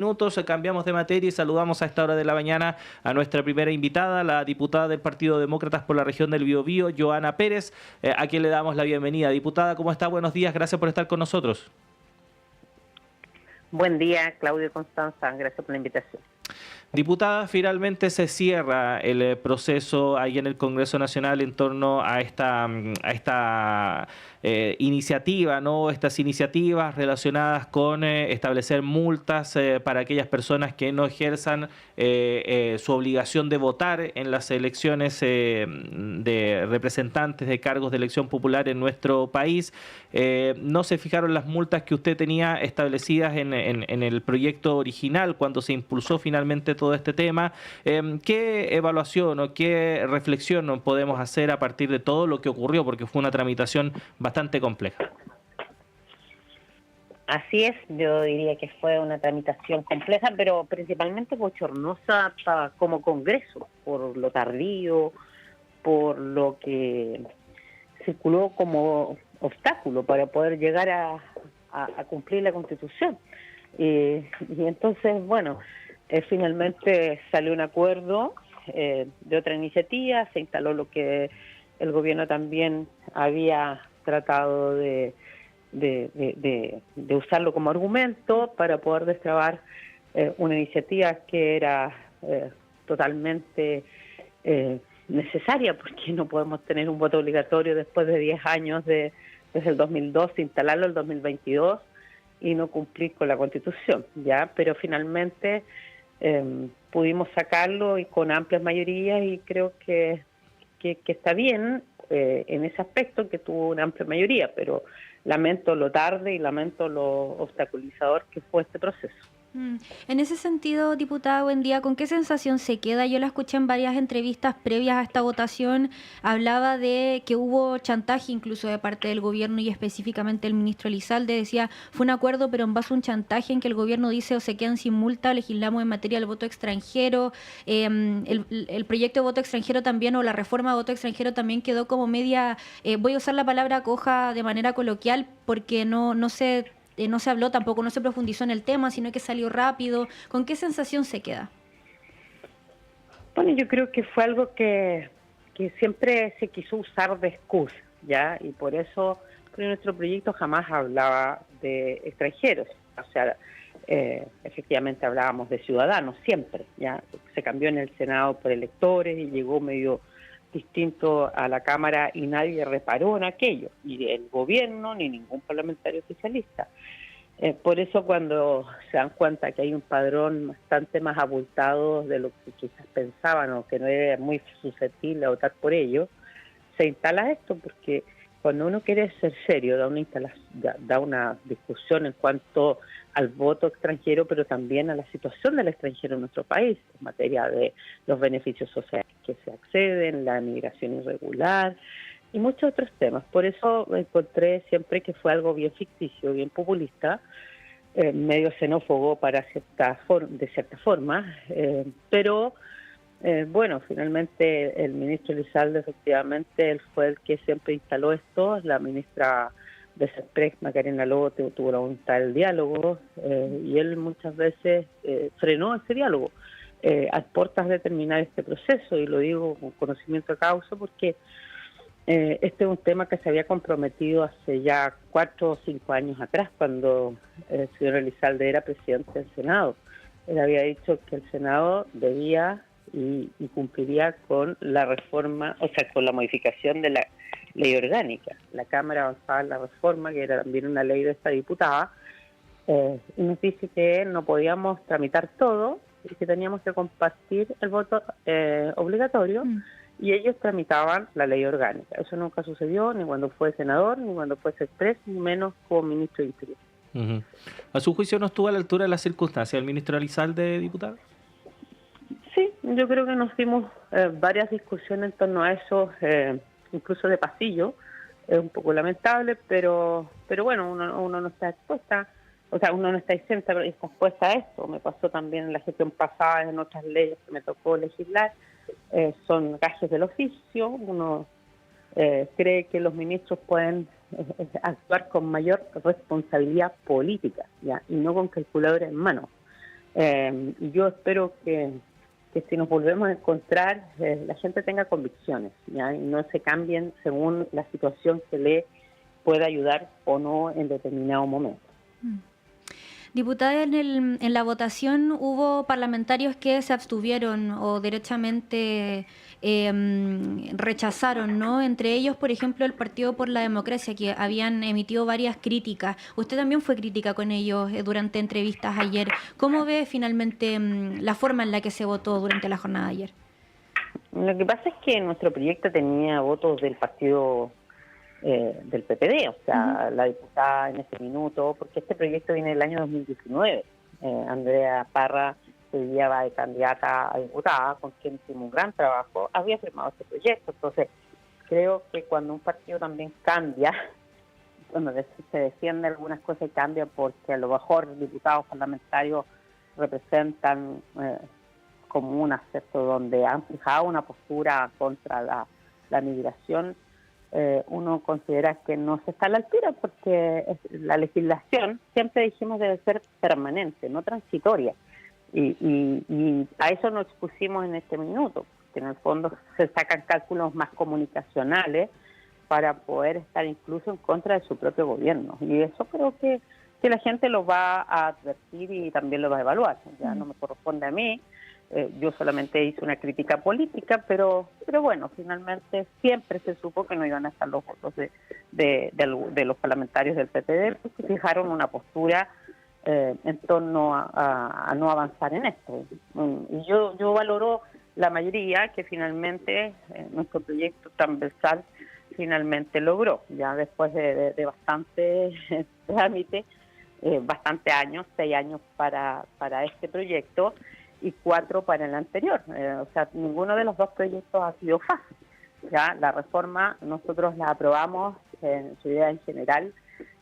Minutos, cambiamos de materia y saludamos a esta hora de la mañana a nuestra primera invitada, la diputada del Partido Demócratas por la región del Biobío, Joana Pérez, a quien le damos la bienvenida. Diputada, ¿cómo está? Buenos días, gracias por estar con nosotros. Buen día, Claudio y Constanza, gracias por la invitación. Diputada, finalmente se cierra el proceso ahí en el Congreso Nacional en torno a esta iniciativa, ¿no? Estas iniciativas relacionadas con establecer multas para aquellas personas que no ejerzan su obligación de votar en las elecciones de representantes de cargos de elección popular en nuestro país. No se fijaron las multas que usted tenía establecidas en el proyecto original cuando se impulsó finalmente todo este tema. ¿Qué evaluación o qué reflexión podemos hacer a partir de todo lo que ocurrió? Porque fue una tramitación bastante compleja. Así es, yo diría que fue una tramitación compleja, pero principalmente bochornosa como Congreso, por lo tardío, por lo que circuló como obstáculo para poder llegar a cumplir la Constitución. Y entonces, bueno, finalmente salió un acuerdo de otra iniciativa, se instaló lo que el gobierno también había tratado de usarlo como argumento para poder destrabar una iniciativa que era totalmente necesaria, porque no podemos tener un voto obligatorio después de 10 años desde el 2002, instalarlo el 2022 y no cumplir con la Constitución, ¿ya? Pero finalmente pudimos sacarlo y con amplias mayorías, y creo que está bien en ese aspecto, que tuvo una amplia mayoría, pero lamento lo tarde y lamento lo obstaculizador que fue este proceso. En ese sentido, diputada, buen día, ¿con qué sensación se queda? Yo la escuché en varias entrevistas previas a esta votación, hablaba de que hubo chantaje incluso de parte del gobierno, y específicamente el ministro Elizalde decía, fue un acuerdo pero en base a un chantaje en que el gobierno dice o se quedan sin multa, legislamos en materia del voto extranjero, el proyecto de voto extranjero también, o la reforma de voto extranjero también quedó como media, voy a usar la palabra coja de manera coloquial, porque no se habló tampoco, no se profundizó en el tema, sino que salió rápido. ¿Con qué sensación se queda? Bueno, yo creo que fue algo que siempre se quiso usar de excusa, ¿ya? Y por eso nuestro proyecto jamás hablaba de extranjeros. O sea, efectivamente hablábamos de ciudadanos siempre, ¿ya? Se cambió en el Senado por electores y llegó medio distinto a la Cámara y nadie reparó en aquello, ni el gobierno ni ningún parlamentario oficialista. Por eso cuando se dan cuenta que hay un padrón bastante más abultado de lo que quizás pensaban, o que no era muy susceptible a votar por ello, se instala esto, porque cuando uno quiere ser serio, da una discusión en cuanto al voto extranjero, pero también a la situación del extranjero en nuestro país, en materia de los beneficios sociales que se acceden, la migración irregular y muchos otros temas. Por eso encontré siempre que fue algo bien ficticio, bien populista, medio xenófobo de cierta forma, pero bueno, finalmente el ministro Elizalde, efectivamente, él fue el que siempre instaló esto. La ministra de SESPRES, Macarena Lobo, tuvo la voluntad del diálogo, y él muchas veces frenó ese diálogo a puertas de terminar este proceso, y lo digo con conocimiento de causa porque este es un tema que se había comprometido hace ya 4 o 5 años atrás, cuando el señor Elizalde era presidente del Senado. Él había dicho que el Senado debía y cumpliría con la reforma, o sea, con la modificación de la ley orgánica. La Cámara avanzaba en la reforma, que era también una ley de esta diputada, y nos dice que no podíamos tramitar todo y que teníamos que compartir el voto obligatorio, y ellos tramitaban la ley orgánica. Eso nunca sucedió, ni cuando fue senador, ni cuando fue SESPRES, ni menos como ministro de Interior. ¿A su juicio no estuvo a la altura de las circunstancias el ministro Elizalde, diputada? Sí, yo creo que nos dimos varias discusiones en torno a eso, incluso de pasillo. Es un poco lamentable, pero bueno, uno no está expuesta, o sea, uno no está expuesta a esto. Me pasó también en la gestión pasada, en otras leyes que me tocó legislar. Son gajes del oficio. Uno cree que los ministros pueden actuar con mayor responsabilidad política, ¿ya? Y no con calculadora en mano. Y yo espero que si nos volvemos a encontrar, la gente tenga convicciones, ¿ya? Y no se cambien según la situación que le pueda ayudar o no en determinado momento. Diputada, en la votación hubo parlamentarios que se abstuvieron o derechamente rechazaron, ¿no? Entre ellos, por ejemplo, el Partido por la Democracia, que habían emitido varias críticas. Usted también fue crítica con ellos durante entrevistas ayer. ¿Cómo ve finalmente la forma en la que se votó durante la jornada de ayer? Lo que pasa es que nuestro proyecto tenía votos del partido del PPD, o sea, la diputada en ese minuto, porque este proyecto viene del año 2019. Andrea Parra, que hoy día va de candidata a diputada, con quien hicimos un gran trabajo, había firmado este proyecto. Entonces, creo que cuando un partido también cambia, cuando se defiende algunas cosas y cambia porque a lo mejor diputados parlamentarios representan comunas, ¿cierto?, donde han fijado una postura contra la migración, uno considera que no se está a la altura, porque la legislación, siempre dijimos, debe ser permanente, no transitoria. Y a eso nos expusimos en este minuto, que en el fondo se sacan cálculos más comunicacionales para poder estar incluso en contra de su propio gobierno. Y eso creo que la gente lo va a advertir y también lo va a evaluar. Ya no me corresponde a mí. Yo solamente hice una crítica política, pero bueno, finalmente siempre se supo que no iban a estar los votos de los parlamentarios del PPD, porque fijaron una postura en torno a no avanzar en esto. Y yo valoro la mayoría que finalmente nuestro proyecto transversal finalmente logró, ya después de bastante trámite, bastante años, 6 años para este proyecto, y 4 para el anterior. O sea, ninguno de los dos proyectos ha sido fácil. Ya la reforma nosotros la aprobamos en su idea en general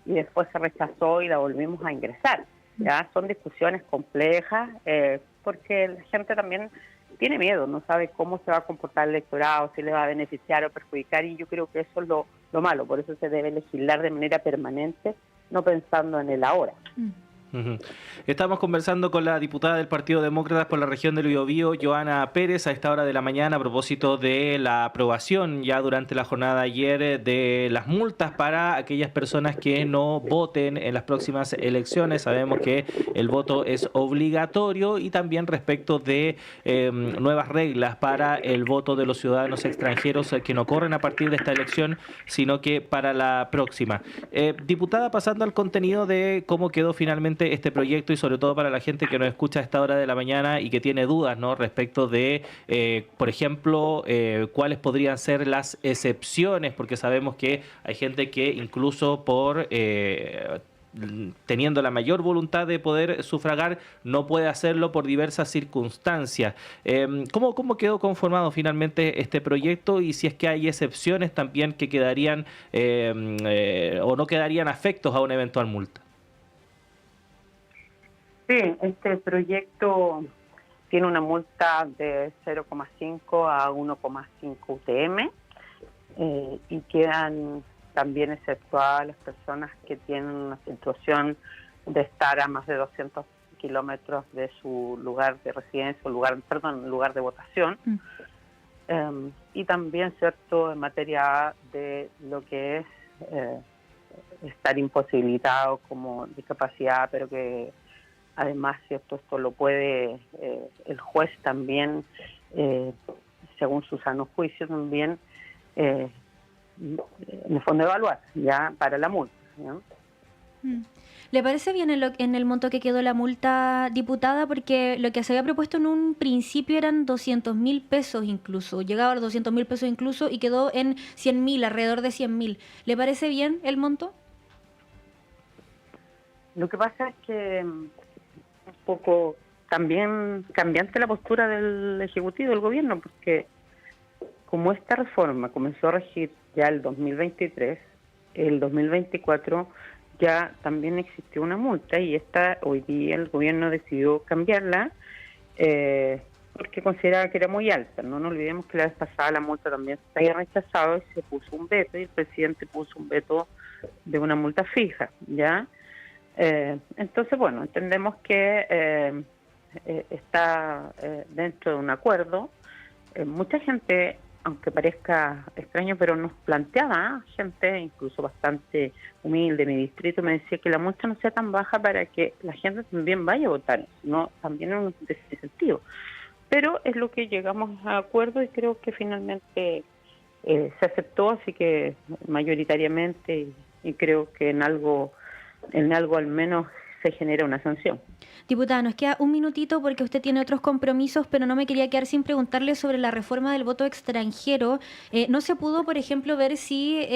y después se rechazó y la volvimos a ingresar. Ya son discusiones complejas porque la gente también tiene miedo, no sabe cómo se va a comportar el electorado, si le va a beneficiar o perjudicar, y yo creo que eso es lo malo. Por eso se debe legislar de manera permanente, no pensando en el ahora. Estamos conversando con la diputada del Partido Demócrata por la región del Biobío, Joana Pérez, a esta hora de la mañana, a propósito de la aprobación ya durante la jornada de ayer de las multas para aquellas personas que no voten en las próximas elecciones. Sabemos que el voto es obligatorio, y también respecto de nuevas reglas para el voto de los ciudadanos extranjeros que no corren a partir de esta elección, sino que para la próxima. Diputada, pasando al contenido de cómo quedó finalmente este proyecto, y sobre todo para la gente que nos escucha a esta hora de la mañana y que tiene dudas, ¿no?, respecto de, por ejemplo, cuáles podrían ser las excepciones, porque sabemos que hay gente que incluso por teniendo la mayor voluntad de poder sufragar, no puede hacerlo por diversas circunstancias. ¿Cómo quedó conformado finalmente este proyecto, y si es que hay excepciones también que quedarían o no quedarían afectos a una eventual multa? Sí, este proyecto tiene una multa de 0,5 a 1,5 UTM y quedan también exceptuadas las personas que tienen una situación de estar a más de 200 kilómetros de su lugar de residencia, lugar de votación. Y también, cierto, en materia de lo que es estar imposibilitado como discapacidad, pero que además, cierto, esto lo puede el juez también, según su sano juicio, también en el fondo evaluar ya para la multa, ¿no? ¿Le parece bien en el monto que quedó la multa, diputada? Porque lo que se había propuesto en un principio eran 200.000 pesos incluso, llegaba a los 200.000 pesos incluso, y quedó en 100.000, alrededor de 100.000. ¿Le parece bien el monto? Lo que pasa es que un poco también cambiante la postura del Ejecutivo, del Gobierno, porque como esta reforma comenzó a regir ya el 2023, el 2024 ya también existió una multa, y hoy día el Gobierno decidió cambiarla porque consideraba que era muy alta. No nos olvidemos que la vez pasada la multa también se había rechazado y se puso un veto, y el presidente puso un veto de una multa fija, ¿ya? Entonces, bueno, entendemos que está dentro de un acuerdo. Mucha gente, aunque parezca extraño, pero nos planteaba, gente incluso bastante humilde, mi distrito, me decía que la multa no sea tan baja para que la gente también vaya a votar, no también en un sentido. Pero es lo que llegamos a acuerdo y creo que finalmente se aceptó, así que mayoritariamente, y creo que en algo al menos se genera una sanción. Diputada, nos queda un minutito porque usted tiene otros compromisos, pero no me quería quedar sin preguntarle sobre la reforma del voto extranjero. No se pudo, por ejemplo, ver si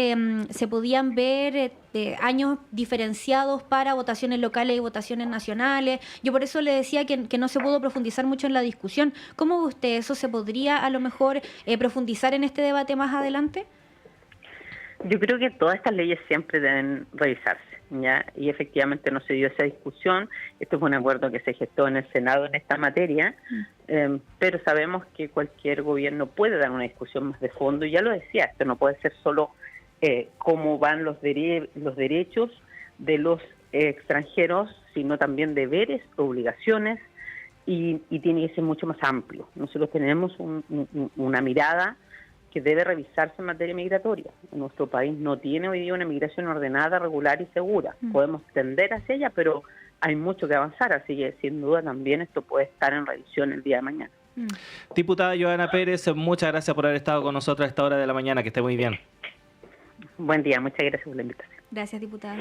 se podían ver años diferenciados para votaciones locales y votaciones nacionales. Yo por eso le decía que no se pudo profundizar mucho en la discusión. ¿Cómo ve usted eso? ¿Se podría a lo mejor profundizar en este debate más adelante? Yo creo que todas estas leyes siempre deben revisarse, ¿ya? Y efectivamente no se dio esa discusión. Esto fue un acuerdo que se gestó en el Senado en esta materia, pero sabemos que cualquier gobierno puede dar una discusión más de fondo. Y ya lo decía, esto no puede ser solo cómo van los derechos de los extranjeros, sino también deberes, obligaciones, y tiene que ser mucho más amplio. Nosotros tenemos una mirada que debe revisarse en materia migratoria. Nuestro país no tiene hoy día una migración ordenada, regular y segura. Podemos tender hacia ella, pero hay mucho que avanzar, así que sin duda también esto puede estar en revisión el día de mañana. Diputada Johanna Pérez, muchas gracias por haber estado con nosotros a esta hora de la mañana, que esté muy bien. Buen día, muchas gracias por la invitación. Gracias, diputada.